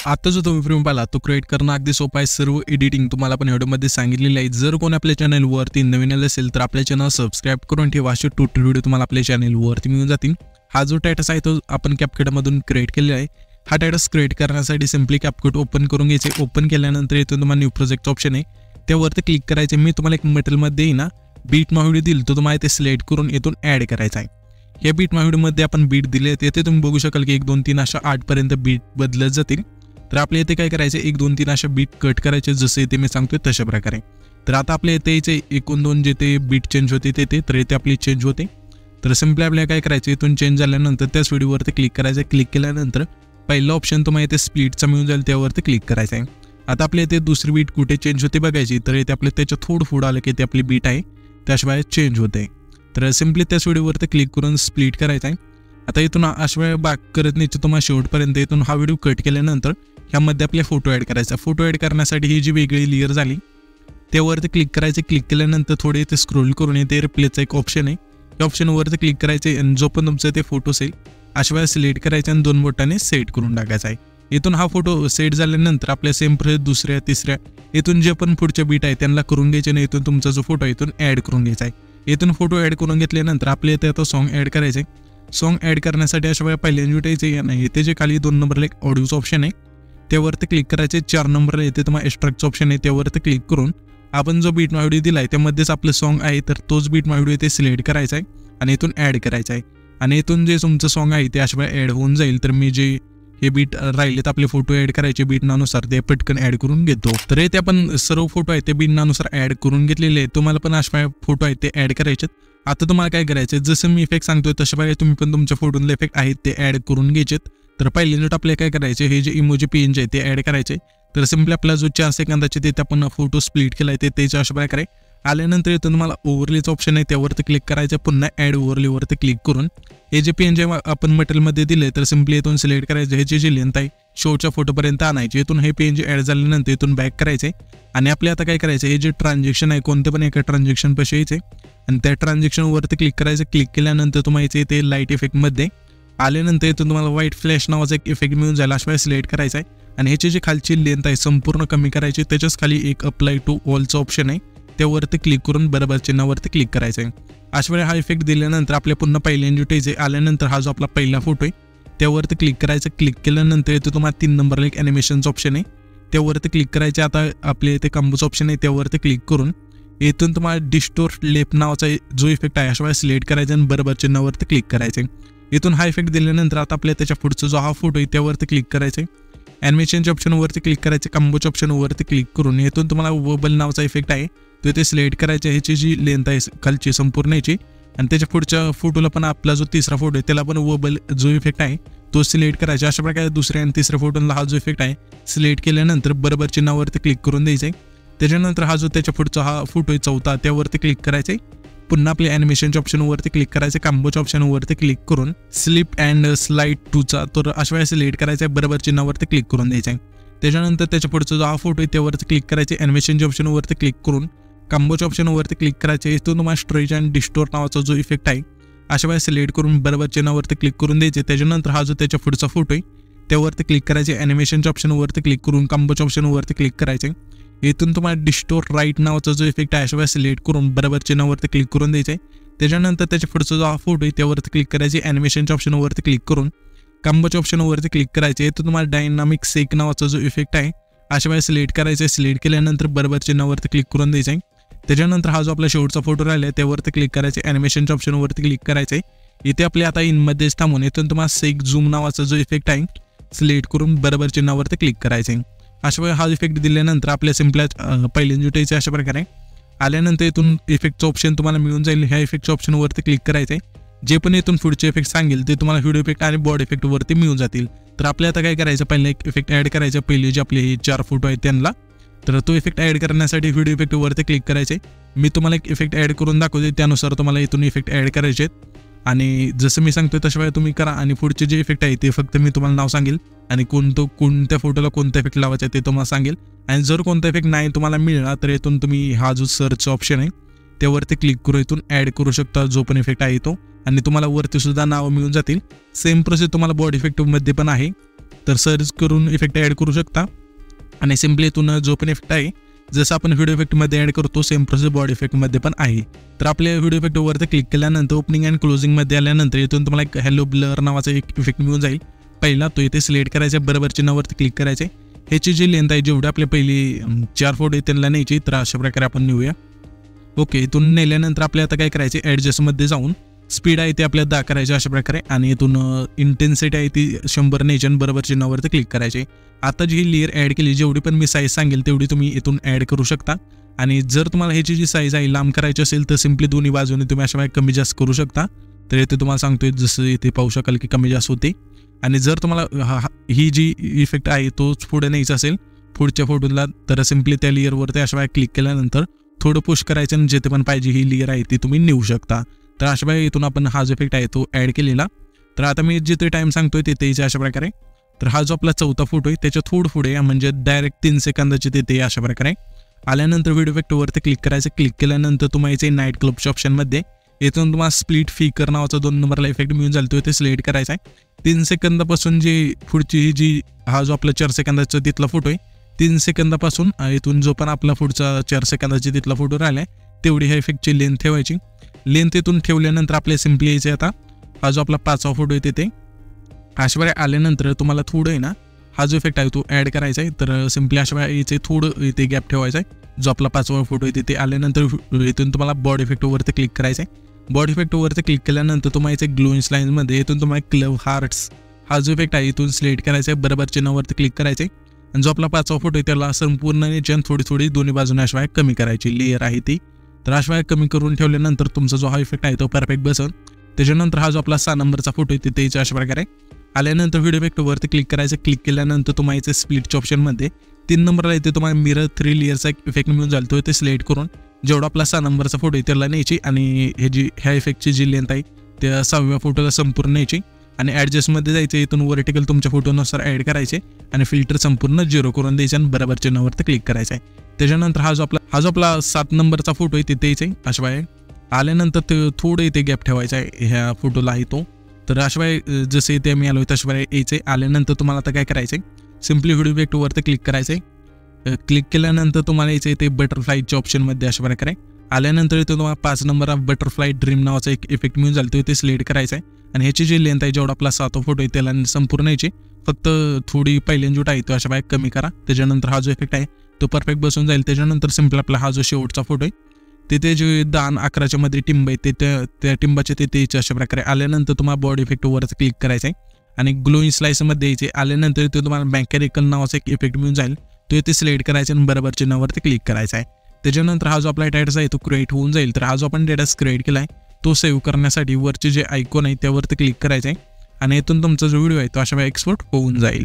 आता जो तुम्ही फ्रेम पाहिला तो क्रिएट करणं अगदी सोपं आहे। सर्व एडिटिंग तुम्हाला पण व्हिडिओमध्ये सांगितलेली आहे। जर कोणी आपल्या चॅनलवरती नवीन आले असेल तर आपल्या चॅनल सबस्क्राइब करून ठेवा। असे ट्युटोरियल व्हिडिओ तुम्हाला आपल्या चॅनलवरती मिळून जातील। हा जो टायटस आहे तो आपण कॅपकटमधून क्रिएट केलेला आहे। हा टायटस क्रिएट करण्यासाठी सिंपली कॅपकट ओपन करून घ्यायचे। ओपन केल्यानंतर इथून तुम्हाला न्यू प्रोजेक्ट ऑप्शन आहे त्यावरती क्लिक करायचे। मी तुम्हाला एक मटेरियलमध्ये ना बीट व्हिडिओ दिल तो तुम्हाला ते सिलेक्ट करून इथून ॲड करायचा आहे। या बीट व्हिडिओमध्ये आपण बीट दिले येथे तुम्ही बघू शकाल की 1 2 3 अशा 8 पर्यंत बीट बदलत जातील। तर आपल्या इथे काय करायचे 1 2 3 अशा बीट कट करायचे जसे इथे मी सांगतोय तशा प्रकारे। तर आता आपल्या इथे 1 2 जिथे बीट चेंज होते ते तर इथे आपली चेंज होते। तर सिंपली आपल्याला काय करायचं इथून चेंज झाल्यानंतर त्याच व्हिडिओवरती क्लिक करायचं। क्लिक केल्यानंतर पहिला ऑप्शन तुम्हाला इथे स्प्लिटचा मिळून जाईल त्यावरती क्लिक करायचं आहे। आता आपल्या इथे दुसरी बीट कुठे चेंज होते बघायची। तर इथे आपल्या त्याच्या थोडं पुढं आलं की ते आपली बीट आहे त्याशिवाय चेंज होते। तर सिंपली त्याच व्हिडिओवरती क्लिक करून स्प्लिट करायचं आहे। आता इथून अशा बाक करत नाही तुम्हाला शेवटपर्यंत इथून हा व्हिडिओ कट केल्यानंतर ह्यामध्ये आपले फोटो ॲड करायचा। फोटो ॲड करण्यासाठी ही जी वेगळी लेयर झाली त्यावरती क्लिक करायचे। क्लिक केल्यानंतर थोडे इथे स्क्रोल करून येते रिप्लेचा एक ऑप्शन आहे त्या ऑप्शनवरती क्लिक करायचे आणि जो पण तुमचा ते फोटो असेल अशा वेळेला सिलेक्ट करायचा आणि 2 बोटाने सेट करून टाकायचा आहे। इथून हा फोटो सेट झाल्यानंतर आपल्या सेम प्रोसेस दुसऱ्या तिसऱ्या इथून जे पण पुढच्या बीट आहे त्यांना करून घ्यायचे आणि इथून तुमचा जो फोटो आहे इथून ॲड करून घ्यायचा आहे। इथून फोटो ॲड करून घेतल्यानंतर आपल्या इथे आता सॉन्ग ॲड करायचे। सॉन्ग ॲड करण्यासाठी अशा वेळेला पहिल्यांदा भेटायचे नाही इथे जे खाली 2 नंबरला एक ऑडिओचं ऑप्शन आहे त्यावरती क्लिक करायचे। 4 नंबरला येते तुम्हाला एक्स्ट्रॅक्टचं ऑप्शन आहे त्यावरती क्लिक करून आपण जो बीट व्हिडिओ दिला आहे त्यामध्येच आपलं सॉन्ग आहे तर तोच बीट व्हिडिओ इथे सिलेक्ट करायचा आहे आणि इथून ॲड करायचा आहे। आणि इथून जे तुमचं सॉन्ग आहे ते अशा वेळेला ॲड होऊन जाईल। तर मी जे हे बीट राहिलेत आपले फोटो ॲड करायचे बीट नानुसार ते पटकन ॲड करून घेतो। तर इथे आपण सर्व फोटो आहे ते बीट नानुसार ॲड करून घेतलेले आहेत। तुम्हाला पण अशा फोटो आहेत ते ॲड करायचे। आता तुम्हाला काय करायचं जसं मी इफेक्ट सांगतोय तशा प्रकारे तुम्ही पण तुमच्या फोटोला इफेक्ट आहेत ते ॲड करून घ्यायचेत। तर पहिल्यांदा आपल्याला काय करायचे हे जे इमोजी पेज आहे ते ॲड करायचे। तर सिंपली आपला जो 4 सेकंदाचे तिथे आपण फोटो स्प्लिट केला आहे त्याच्या अशा प्रकारे आल्यानंतर इथून तुम्हाला ओव्हरलेचं ऑप्शन आहे त्यावरती क्लिक करायचं। पुन्हा ॲड ओव्हरलेवरती क्लिक करून हे जे पेन जे आपण मटेरियलमध्ये दिले तर सिंपली इथून सिलेक्ट करायचं। ह्याची जी लेंथ आहे शोच्या फोटोपर्यंत आणायची। इथून हे पेन जे ॲड झाल्यानंतर इथून बॅक करायचे आणि आपले आता काय करायचं हे जे ट्रान्झॅक्शन आहे कोणते पण एका ट्रान्झॅक्शन पाशी यायचे आणि त्या ट्रान्झॅक्शनवरती क्लिक करायचं। क्लिक केल्यानंतर तुम्हाला इथे लाईट इफेक्टमध्ये आल्यानंतर इथून तुम्हाला व्हाईट फ्लॅश नावाचा एक इफेक्ट मिळून जाईल अशा वेळेस सिलेक्ट करायचा आहे आणि ह्याची जी खालची लेंथ आहे संपूर्ण कमी करायची। त्याच्याच खाली एक अप्लाय टू ऑलचं ऑप्शन आहे त्यावरती क्लिक करून बरोबर चिन्हावरती क्लिक करायचं आहे। अशा वेळेला हा इफेक्ट दिल्यानंतर आपल्या पुन्हा पहिल्यांदा टेज आल्यानंतर हा जो आपला पहिला फोटो आहे त्यावरती क्लिक करायचं। क्लिक केल्यानंतर इथे तुम्हाला 3 नंबरला एक ॲनिमेशनचं ऑप्शन आहे त्यावरती क्लिक करायचे। आता आपल्या इथे कॉम्बोचं ऑप्शन आहे त्यावरती क्लिक करून इथून तुम्हाला डिस्टोर्ट लेप नावाचा जो इफेक्ट आहे अशा वेळेला सिलेक्ट करायचा आणि बरोबर चिन्हावरती क्लिक करायचे। इथून हा इफेक्ट दिल्यानंतर आता आपल्या त्याच्या पुढचा जो हा फोटो आहे त्यावरती क्लिक करायचे। ॲनिमेशनच्या ऑप्शनवरती क्लिक करायचे। कॉम्बोच्या ऑप्शनवरती क्लिक करून इथून तुम्हाला वर्बल नावाचा इफेक्ट आहे तो इथे सिलेक्ट करायचा। ह्याची जी लेंथ आहे खालची संपूर्ण याची आणि त्याच्या पुढच्या फोटोला पण आपला जो तिसरा फोटो आहे त्याला पण वर्बल जो इफेक्ट आहे तो सिलेक्ट करायचा। अशा प्रकारे दुसऱ्या आणि तिसऱ्या फोटोला हा जो इफेक्ट आहे सिलेक्ट केल्यानंतर बरोबर चिन्हावरती क्लिक करून द्यायचं आहे। त्याच्यानंतर हा जो त्याच्या पुढचा हा फोटो आहे चौथा त्यावरती क्लिक करायचे। पुन्हा आपल्या ॲनिमेशनच्या ऑप्शनवरती क्लिक करायचे। कॉम्बोच्या ऑप्शनवरती क्लिक करून स्लिप अँड स्लाइड 2चा तर अशा वेळेला सिलेक्ट करायचा आहे बरोबर चिन्हावरती क्लिक करून द्यायचं आहे। त्याच्यानंतर त्याच्या पुढचा जो हा फोटो आहे त्यावरती क्लिक करायचे। ॲनिमेशनच्या ऑप्शनवरती क्लिक करून कॉम्बोच्या ऑप्शनवरती क्लिक करायचे। इथून तुम्हाला स्ट्रेच अँड डिस्टोर्ट नावाचा जो इफेक्ट आहे अशा वेळेला सिलेक्ट करून बरोबर चिन्हावरती क्लिक करून द्यायचे। त्याच्यानंतर हा जो त्याच्या पुढचा फोटो आहे त्यावरती क्लिक करायचे। ॲनिमेशनच्या ऑप्शनवरती क्लिक करून कॉम्बोच्या ऑप्शनवरती क्लिक करायचे। इथून तुम्हाला डिस्टोर्ट राईट नावाचा जो इफेक्ट आहे अशा वेळेला सिलेक्ट करून बरोबर चिन्हावरती क्लिक करून द्यायचे। त्याच्यानंतर त्याच्या पुढचा जो हा फोटो आहे त्यावरती क्लिक करायचे। ॲनिमेशनच्या ऑप्शनवरती क्लिक करून कॉम्बोच्या ऑप्शनवरती क्लिक करायचे। इथून तुम्हाला डायनामिक सेक नावाचा जो इफेक्ट आहे अशा वेळेला सिलेक्ट करायचे। सिलेक्ट केल्यानंतर बरोबर चिन्हावरती क्लिक करून द्यायचे। त्याच्यानंतर हा जो आपला शेवटचा फोटो राहिला आहे त्यावरती क्लिक करायचे। ॲनिमेशनच्या ऑप्शनवरती क्लिक करायचे। इथे आपले आता इनमध्येच थांबून इथून तुम्हाला सेक झूम नावाचा जो इफेक्ट आहे सिलेक्ट करून बरोबर चिन्हावरती क्लिक करायचे। अशा वेळेला हा इफेक्ट दिल्यानंतर आपल्या सिंपल पहिल्यांदा जुटायचे अशा प्रकारे आल्यानंतर इथून इफेक्टचं ऑप्शन तुम्हाला मिळून जाईल। ह्या इफेक्टच्या ऑप्शनवरती क्लिक करायचे। जे पण इथून पुढचे इफेक्ट सांगेल ते तुम्हाला व्हिडिओ इफेक्ट आणि बॉडी इफेक्टवरती मिळून जातील। तर आपल्याला आता काय करायचं पहिला एक इफेक्ट ॲड करायचं पहिले जे आपले हे 4 फोटो आहेत त्यांना। तर तो इफेक्ट ॲड करण्यासाठी व्हिडिओ इफेक्टवरती क्लिक करायचे। मी तुम्हाला एक इफेक्ट ॲड करून दाखवते त्यानुसार तुम्हाला इथून इफेक्ट ॲड करायचे आणि जसं मी सांगतोय तशा वेळेला तुम्ही करा आणि पुढचे जे इफेक्ट आहे ते फक्त मी तुम्हाला नाव सांगेल आणि कोणत्या फोटोला कोणता इफेक्ट लावायचा ते तुम्हाला सांगेल। आणि जर कोणता इफेक्ट नाही तुम्हाला मिळाला तर इथून तुम्ही हा जो सर्च ऑप्शन आहे त्यावरती क्लिक करून इथून ॲड करू शकता जो पण इफेक्ट आहे तो आणि तुम्हाला वरती सुद्धा नाव मिळून जातील। सेम प्रोसेस तुम्हाला बॉडी इफेक्टमध्ये पण आहे। तर सर्च करून इफेक्ट ॲड करू शकता. आणि सिम्पली इथून जो पण इफेक्ट आहे जसं आपण व्हिडिओ इफेक्टमध्ये ॲड करतो सेम प्रोसेस बॉडी इफेक्टमध्ये पण आहे. तर आपल्या व्हिडिओ इफेक्टवरती क्लिक केल्यानंतर ओपनिंग अँड क्लोजिंगमध्ये आल्यानंतर इथून तुम्हाला एक हॅलो ब्लर नावाचा एक इफेक्ट मिळून जाईल. पहिला तो इथे सिलेक्ट करायचा, बरोबर चिन्हावरती क्लिक करायचे. ह्याची जी लेंथ आहे जेवढी आपल्या पहिली 4 फोटो आहे त्यांना न्यायची. तर अशा प्रकारे आपण नेऊया. ओके, इथून नेल्यानंतर आपल्याला आता काय करायचे, ॲडजस्टमध्ये जाऊन स्पीड आहे ते आपल्याला 10 करायचे अशा प्रकारे. आणि इथून इंटेन्सिटी आहे ती 100 न्यायची आणि बरोबर चिन्हावरती क्लिक करायचे. आता जी लेअर ॲड केली जेवढी पण मी साईज सांगेल तेवढी तुम्ही इथून ॲड करू शकता. आणि जर तुम्हाला ह्याची जी साईज आहे लांब करायची असेल तर सिम्पली दोन्ही बाजूने तुम्ही अशा कमी जास्त करू शकता. तर इथे तुम्हाला सांगतोय जसं इथे पाहू शकाल की कमी जास्त होते. आणि जर तुम्हाला ही जी इफेक्ट आहे तोच पुढे न्यायचा असेल पुढच्या फोटोला तर सिम्पली त्या लेअरवरती अशा क्लिक केल्यानंतर थोडं पुश करायचं आणि जिथे पण पाहिजे ही लेअर आहे ती तुम्ही नेऊ शकता. तर अशा इथून आपण हा जो इफेक्ट आहे तो ॲड केलेला. तर आता मी जिथे टाईम सांगतोय तिथे अशा प्रकारे. तर हा जो आपला चौथा फोटो आहे त्याच्या थोडं पुढे म्हणजे डायरेक्ट 3 सेकंदाचे तिथे अशा प्रकारे आल्यानंतर व्हिडिओ इफेक्टवरती क्लिक करायचं. क्लिक केल्यानंतर तुम्हाला याचे नाईट क्लबच्या ऑप्शनमध्ये इथून तुम्हाला स्प्लिट फिकर नावाचा 2 नंबरला इफेक्ट मिळून जाईल तो इथे सिलेक्ट करायचा आहे. 3 सेकंदापासून जी पुढची जी हा जो आपला 4 सेकंदाचा तिथला फोटो आहे 3 सेकंदापासून इथून जो पण आपला पुढचा 4 सेकंदाचा तिथला फोटो राहिला आहे तेवढी ह्या इफेक्टची लेंथ ठेवायची. लेंथ इथून ठेवल्यानंतर आपल्या सिम्पली यायचे आता हा जो आपला 5वा फोटो आहे तिथे अशाप्रकारे आल्यानंतर तुम्हाला थोडं आहे ना हा जो इफेक्ट आहे तो ॲड करायचा आहे. तर सिम्पली अशाप्रकारे याचे थोडं इथे गॅप ठेवायचा आहे. जो आपला 5वा फोटो आहे तिथे आल्यानंतर इथून तुम्हाला बॉडी इफेक्टवरती क्लिक करायचं आहे. बॉडी इफेक्टवरती क्लिक केल्यानंतर तुम्हाला याचे ग्लोइंग लाईन्समध्ये इथून तुम्हाला क्लब हार्ट्स हा जो इफेक्ट आहे इथून सिलेक्ट करायचा आहे. बरोबर चिन्हावरती क्लिक करायचे आणि जो आपला 5वा फोटो आहे त्याला संपूर्ण थोडी थोडी दोन्ही बाजूने अशा कमी करायची लेअर आहे ती. तर अशा कमी करून ठेवल्यानंतर तुमचा जो हा इफेक्ट आहे तो परफेक्ट बसेल. त्याच्यानंतर हा जो आपला 6 नंबरचा फोटो आहे तिथे अशा प्रकारे आल्यानंतर व्हिडिओ इफेक्टवरती क्लिक करायचं. क्लिक केल्यानंतर तुम्हाला याचे स्प्लिटच्या ऑप्शनमध्ये 3 नंबरला इथे तुम्हाला मिरर 3 लेअरचा एक इफेक्ट मिळून जाईल तो इथे सिलेक्ट करून जेवढा आपला 6 नंबरचा फोटो आहे त्याला न्यायची आणि ह्या इफेक्टची जी लेंथ आहे त्या 6व्या फोटोला संपूर्ण न्यायची. आणि ॲडजस्टमध्ये जायचं इथून वर्टिकल तुमच्या फोटोनुसार ॲड करायचे आणि फिल्टर संपूर्ण 0 करून द्यायचे आणि बरोबर चिन्हावरती क्लिक करायचं आहे. त्याच्यानंतर हा जो आपला 7 नंबरचा फोटो आहे तिथे यायचं अशा बाय आल्यानंतर ते थोडं इथे गॅप ठेवायचा आहे ह्या फोटोला आहे तो. तर अशा बाय जसे इथे मी आलो तशा बाय यायचे. आल्यानंतर तुम्हाला आता काय करायचं आहे सिम्पली व्हिडिओ इफेक्टवरती क्लिक करायचं आहे. क्लिक केल्यानंतर तुम्हाला यायचं इथे बटरफ्लायच्या ऑप्शनमध्ये अशा प्रकारे आल्यानंतर इथे तुम्हाला 5 नंबर बटरफ्लाय ड्रीम नावाचा एक इफेक्ट मिळून जाईल तो इथे सिलेक्ट करायचा आहे. आणि ह्याची जी लेंथ आहे जेवढा आपला 7वा फोटो आहे त्याला संपूर्ण यायची फक्त थोडी पहिल्यांजूट आहे तो अशा बाय कमी करा. त्याच्यानंतर हा जो इफेक्ट आहे तो परफेक्ट बसून जाईल. त्याच्यानंतर सिम्पल आपला हा जो शेवटचा फोटो आहे तिथे जे 10 आणि 11च्या मध्ये टिंब आहे ते त्या टिंबाचे तिथे अशा प्रकारे आल्यानंतर तुम्हाला बॉडी इफेक्टवरच क्लिक करायचं आहे आणि ग्लोईंग स्लाइसमध्ये यायचे. आल्यानंतर इथे तुम्हाला मेकॅनिकल नावाचा एक इफेक्ट मिळून जाईल तो इथे सिलेक्ट करायचा आणि बरोबर चिन्हावरती क्लिक करायचा आहे. त्याच्यानंतर हा जो आपला डेटा आहे तो क्रिएट होऊन जाईल. तर हा जो आपण डेटा क्रिएट केला आहे तो सेव्ह करण्यासाठी वरचे जे आयकॉन आहे त्यावरती क्लिक करायचं आहे आणि इथून तुमचा जो व्हिडिओ आहे तो अशा एक्सपोर्ट होऊन जाईल.